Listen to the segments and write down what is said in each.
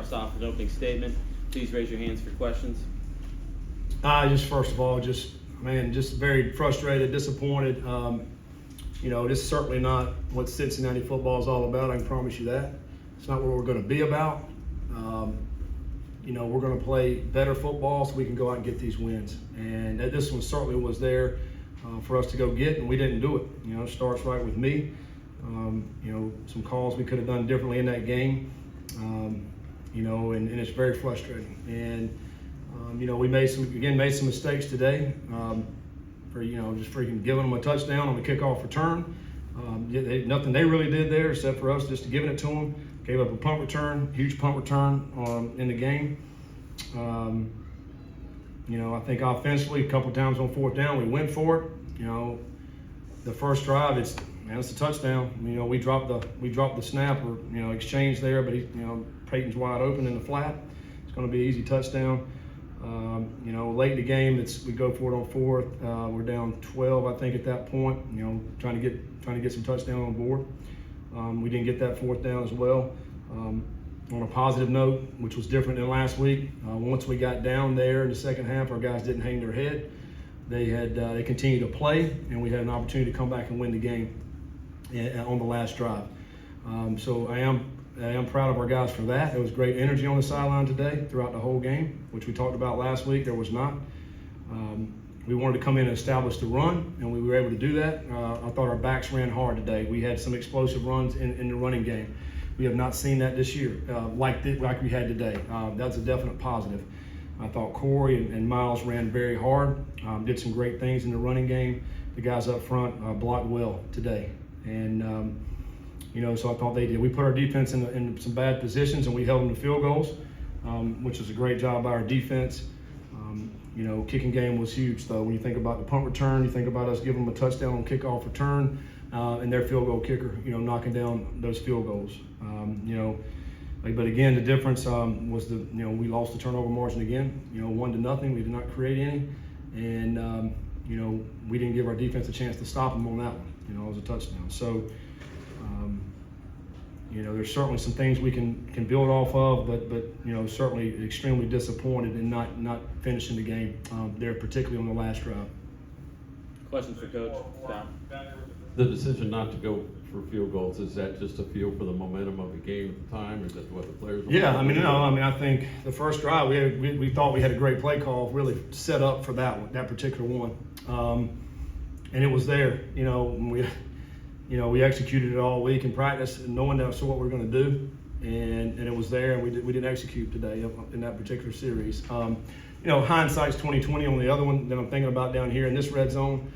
Off an opening statement. Please raise your hands for questions. Just first of all, just very frustrated, disappointed. This is certainly not what Cincinnati football is all about. I can promise you that. It's not what we're going to be about. We're going to play better football so we can go out and get these wins. And this one certainly was there for us to go get, and we didn't do it. It starts right with me. Some calls we could have done differently in that game. And it's very frustrating. And we made some mistakes today. Just freaking giving them a touchdown on the kickoff return. Nothing they really did there except for us just giving it to them. Gave up a punt return, huge punt return in the game. I think offensively, a couple times on fourth down, we went for it. The first drive, it's a touchdown. We dropped the snap or exchange there, but Peyton's wide open in the flat. It's going to be an easy touchdown. Late in the game, we go for it on fourth. We're down 12, I think, at that point. Trying to get some touchdown on board. We didn't get that fourth down as well. On a positive note, which was different than last week, once we got down there in the second half, our guys didn't hang their head. They continued to play, and we had an opportunity to come back and win the game on the last drive. So I am proud of our guys for that. There was great energy on the sideline today throughout the whole game, which we talked about last week. There was not. We wanted to come in and establish the run, and we were able to do that. I thought our backs ran hard today. We had some explosive runs in the running game. We have not seen that this year like we had today. That's a definite positive. I thought Corey and Miles ran very hard, did some great things in the running game. The guys up front blocked well today. And so I thought they did. We put our defense in some bad positions, and we held them to field goals, which is a great job by our defense. Kicking game was huge, though. When you think about the punt return, you think about us giving them a touchdown on kickoff return, and their field goal kicker, knocking down those field goals. But again, the difference was we lost the turnover margin again. 1-0. We did not create any, and we didn't give our defense a chance to stop them on that one. It was a touchdown. So. There's certainly some things we can build off of, but certainly extremely disappointed in not finishing the game there, particularly on the last drive. Questions for Coach? Val? The decision not to go for field goals, is that just a feel for the momentum of the game at the time, or is that what the players want? Yeah, I think the first drive we thought we had a great play call, really set up for that particular one, and it was there. We executed it all week in practice, knowing that's what we're going to do, and it was there, and we didn't execute today in that particular series. Hindsight's 20/20 on the other one that I'm thinking about down here in this red zone.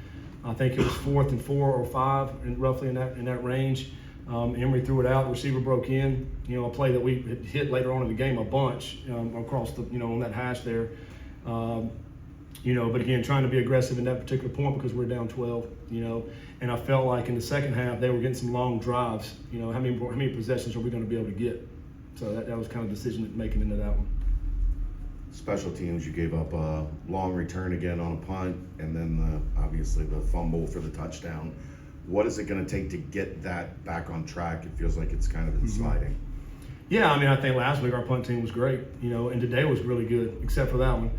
I think it was 4th and 4 or 5, and roughly in that range. Emory threw it out. The receiver broke in. A play that we had hit later on in the game a bunch across the on that hash there. But again, trying to be aggressive in that particular point because we're down 12. And I felt like in the second half they were getting some long drives. How many possessions are we going to be able to get? So that was kind of decision making into that one. Special teams, you gave up a long return again on a punt, and then obviously the fumble for the touchdown. What is it going to take to get that back on track? It feels like it's kind of been sliding. Yeah, I think last week our punt team was great, and today was really good, except for that one.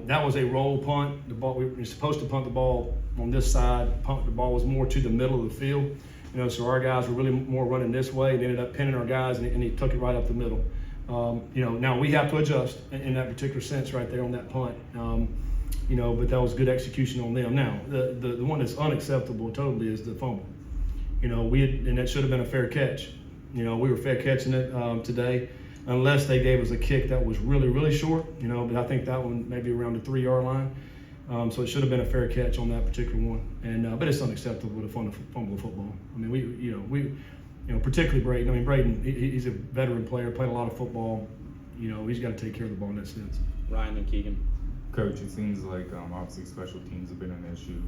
That was a roll punt. The ball, we were supposed to punt the ball on this side. The ball was more to the middle of the field. So our guys were really more running this way. They ended up pinning our guys, and he took it right up the middle. Now we have to adjust in that particular sense right there on that punt. But that was good execution on them. Now, the one that's unacceptable totally is the fumble. And that should have been a fair catch. We were fair catching it today, unless they gave us a kick that was really, really short. But I think that one maybe around the 3-yard line. So it should have been a fair catch on that particular one. And but it's unacceptable to fumble a football. Particularly Braden. Braden, he's a veteran player, played a lot of football. He's got to take care of the ball in that sense. Ryan and Keegan. Coach, it seems like obviously special teams have been an issue,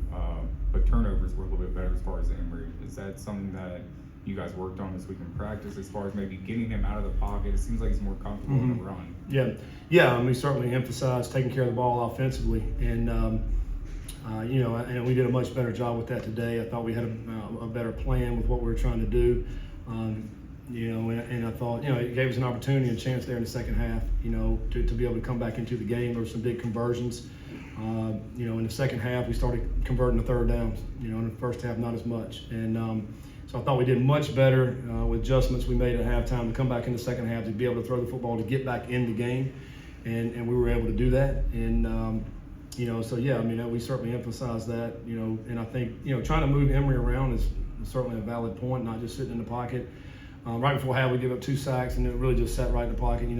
but turnovers were a little bit better as far as Emory. Is that something that you guys worked on this week in practice as far as maybe getting him out of the pocket? It seems like he's more comfortable in the run. Yeah. We certainly emphasized taking care of the ball offensively, and and we did a much better job with that today. I thought we had a better plan with what we were trying to do. And I thought, it gave us an opportunity and a chance there in the second half, to be able to come back into the game. There were some big conversions. In the second half, we started converting the third downs. In the first half, not as much. And so I thought we did much better with adjustments we made at halftime to come back in the second half to be able to throw the football to get back in the game. And we were able to do that. And, we certainly emphasized that, and I think, trying to move Emory around is certainly a valid point, not just sitting in the pocket. Right before half, we give up 2 sacks, and it really just sat right in the pocket. We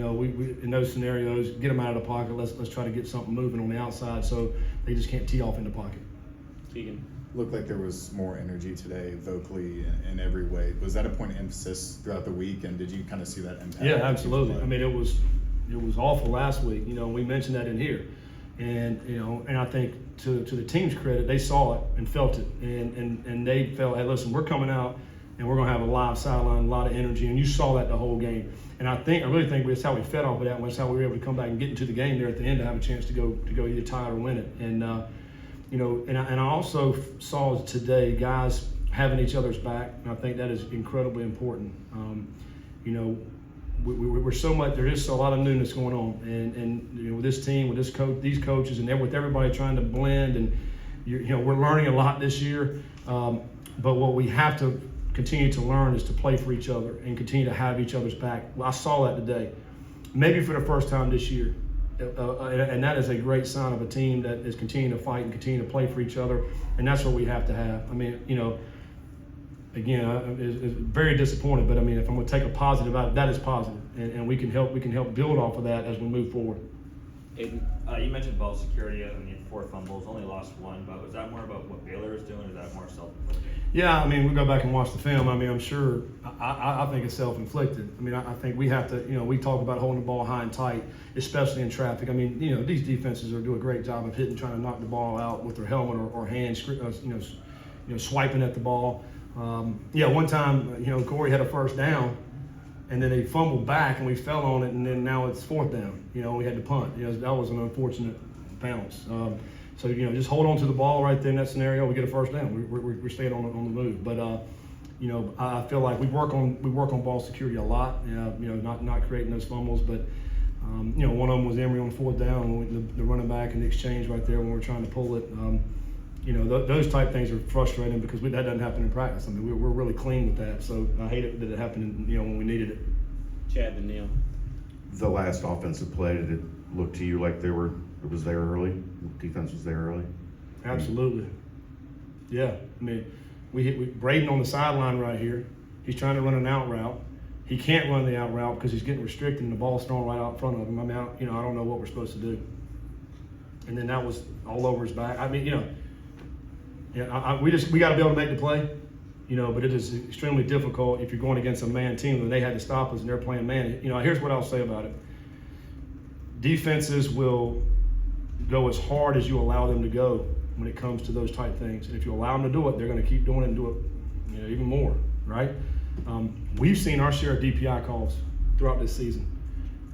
in those scenarios, get them out of the pocket. Let's try to get something moving on the outside so they just can't tee off in the pocket. Keegan. Looked like there was more energy today, vocally in every way. Was that a point of emphasis throughout the week, and did you kind of see that impact? Yeah, absolutely. I mean, it was awful last week. We mentioned that in here, and I think to the team's credit, they saw it and felt it, and they felt, hey, listen, we're coming out and we're gonna have a live sideline, a lot of energy, and you saw that the whole game. And I really think that's how we fed off of that. That's how we were able to come back and get into the game there at the end to have a chance to go either tie it or win it. And I also saw today guys having each other's back, and I think that is incredibly important. We're so much. There is a lot of newness going on, and with this team, with this coach, these coaches, and with everybody trying to blend, and we're learning a lot this year. But what we have to continue to learn is to play for each other and continue to have each other's back. I saw that today, maybe for the first time this year. And that is a great sign of a team that is continuing to fight and continue to play for each other, and that's what we have to have. I mean, again, it's very disappointed, but I mean, if I'm going to take a positive out, that is positive, and we can help build off of that as we move forward. Aiden. You mentioned ball security. I mean, 4 fumbles, only lost 1. But was that more about what Baylor is doing, or is that more self-inflicted? Yeah, I mean, we go back and watch the film. I mean, I'm sure. I think it's self-inflicted. I mean, I think we have to. We talk about holding the ball high and tight, especially in traffic. I mean, these defenses do a great job of hitting, trying to knock the ball out with their helmet or hands, swiping at the ball. One time, Corey had a first down, and then they fumbled back, and we fell on it, and then now it's 4th down. We had to punt. That was an unfortunate bounce. So just hold on to the ball right there in that scenario. We get a first down. We're staying on the move. But I feel like we work on ball security a lot. Not creating those fumbles. But one of them was Emory on 4th down, the running back and the exchange right there when we're trying to pull it. Those type things are frustrating because that doesn't happen in practice. I mean, we're really clean with that. So I hate it that it happened. When we needed it. Chad and Neil. The last offensive play, did it look to you like it was there early? Defense was there early? Absolutely. Yeah. I mean, we hit Braden on the sideline right here. He's trying to run an out route. He can't run the out route because he's getting restricted and the ball's thrown right out in front of him. I mean, I don't know what we're supposed to do. And then that was all over his back. I mean, we got to be able to make the play. But it is extremely difficult if you're going against a man team and they had to stop us and they're playing man. Here's what I'll say about it. Defenses will go as hard as you allow them to go when it comes to those type things. And if you allow them to do it, they're going to keep doing it and do it, even more, right? We've seen our share of DPI calls throughout this season.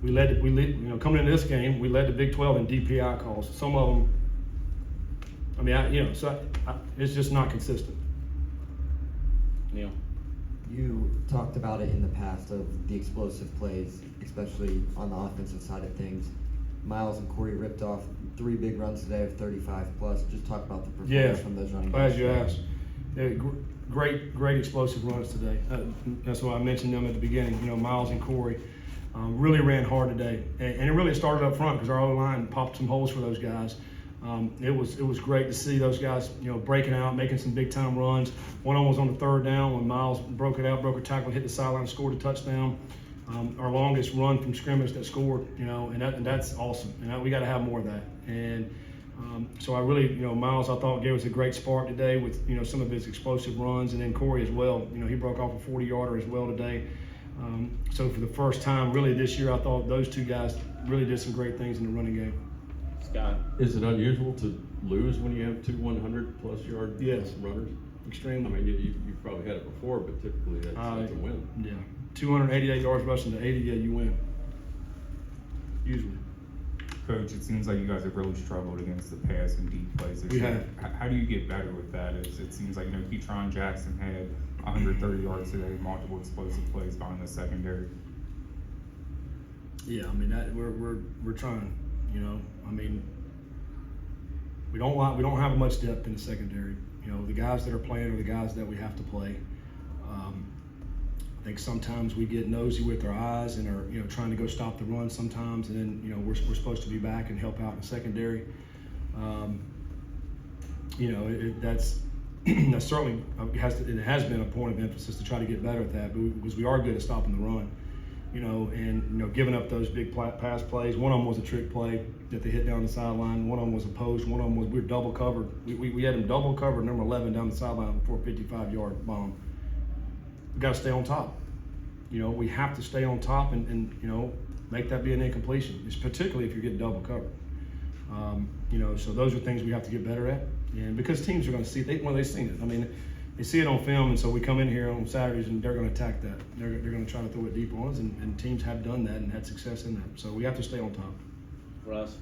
Coming into this game, we led the Big 12 in DPI calls. Some of them, it's just not consistent. Neil. You talked about it in the past of the explosive plays, especially on the offensive side of things. Miles and Corey ripped off 3 big runs today of 35 plus. Just talk about the performance from those running backs. Glad you asked. Yeah, great explosive runs today. That's why I mentioned them at the beginning. Miles and Corey really ran hard today, and it really started up front because our O-line popped some holes for those guys. It was great to see those guys, breaking out, making some big time runs. One of them was on the 3rd down when Miles broke a tackle, hit the sideline, scored a touchdown. Our longest run from scrimmage that scored, and that's awesome. And we got to have more of that. And so I really, Miles, I thought gave us a great spark today with, some of his explosive runs, and then Corey as well. He broke off a 40-yarder as well today. So for the first time, really this year, I thought those 2 guys really did some great things in the running game. Scott. Is it unusual to lose when you have 2 100-plus yard Yes. runners? Extremely. I mean, you've probably had it before, but typically that's a win. Yeah. 288 yards rushing to 80, you win. Usually. Coach, it seems like you guys have really struggled against the pass and deep plays this We year. have. How do you get better with that? It seems like, Ketron Jackson had 130 yards today, multiple explosive plays behind the secondary. Yeah, I mean that we're trying. You know, I mean, we don't have much depth in the secondary. You know, the guys that are playing are the guys that we have to play. I think sometimes we get nosy with our eyes and are, you know, trying to go stop the run sometimes, and then, you know, we're supposed to be back and help out in the secondary. You know, that's certainly it has been a point of emphasis to try to get better at that, because we are good at stopping the run. You know, and, you know, giving up those big pass plays. One of them was a trick play that they hit down the sideline. One of them was a post. One of them was we were double covered. We had him double covered, number 11 down the sideline for a 55-yard bomb. We got to stay on top. You know, we have to stay on top and you know, make that be an incompletion. It's particularly if you're getting double covered. You know, so those are things we have to get better at. And because teams are going to see it, they've seen it. I mean, they see it on film, and so we come in here on Saturdays and they're going to attack that. They're going to try to throw it deep on us, and teams have done that and had success in that. So we have to stay on top. Russ.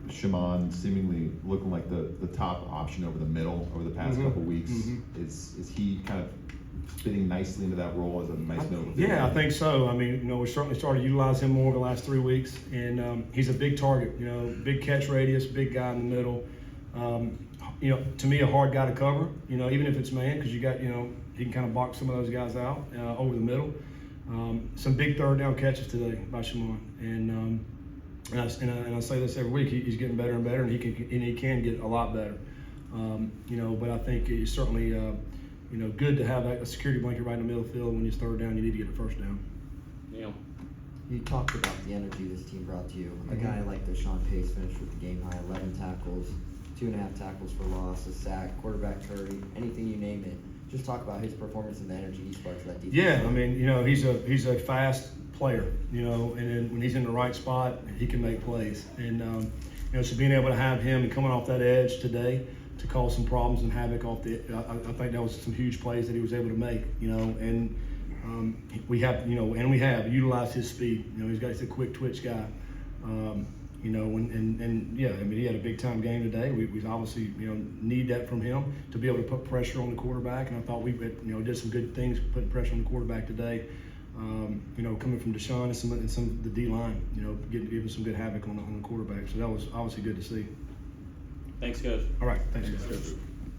Shimon seemingly looking like the top option over the middle over the past couple weeks. Is he kind of fitting nicely into that role as a nice middle? Yeah, I think so. I mean, you know, we certainly started to utilize him more over the last 3 weeks, and he's a big target. You know, big catch radius, big guy in the middle. You know, to me, a hard guy to cover. You know, even if it's man, because you got, you know, he can kind of box some of those guys out over the middle. Some big third down catches today by Shimon, and I say this every week. He's getting better and better, and he can get a lot better. You know, but I think it's certainly you know, good to have a security blanket right in the middle of the field. When it's third down, you need to get a first down. Neil. You talked about the energy this team brought to you. A guy like Deshaun Pace finished with the game high, 11 tackles, 2.5 tackles for loss, a sack, quarterback hurry, anything you name it. Just talk about his performance and the energy he sparks that defense. Yeah, I mean, you know, he's a fast player, you know, and then when he's in the right spot, he can make plays. And you know, so being able to have him and coming off that edge today to cause some problems and havoc off the, I think that was some huge plays that he was able to make, you know, and we have utilized his speed. You know, he's a quick twitch guy. You know, and yeah, I mean, he had a big time game today. We obviously, you know, need that from him to be able to put pressure on the quarterback. And I thought we, you know, did some good things putting pressure on the quarterback today. You know, coming from Deshaun and some of the D line, you know, giving some good havoc on the quarterback. So that was obviously good to see. Thanks, Coach. All right, thanks guys.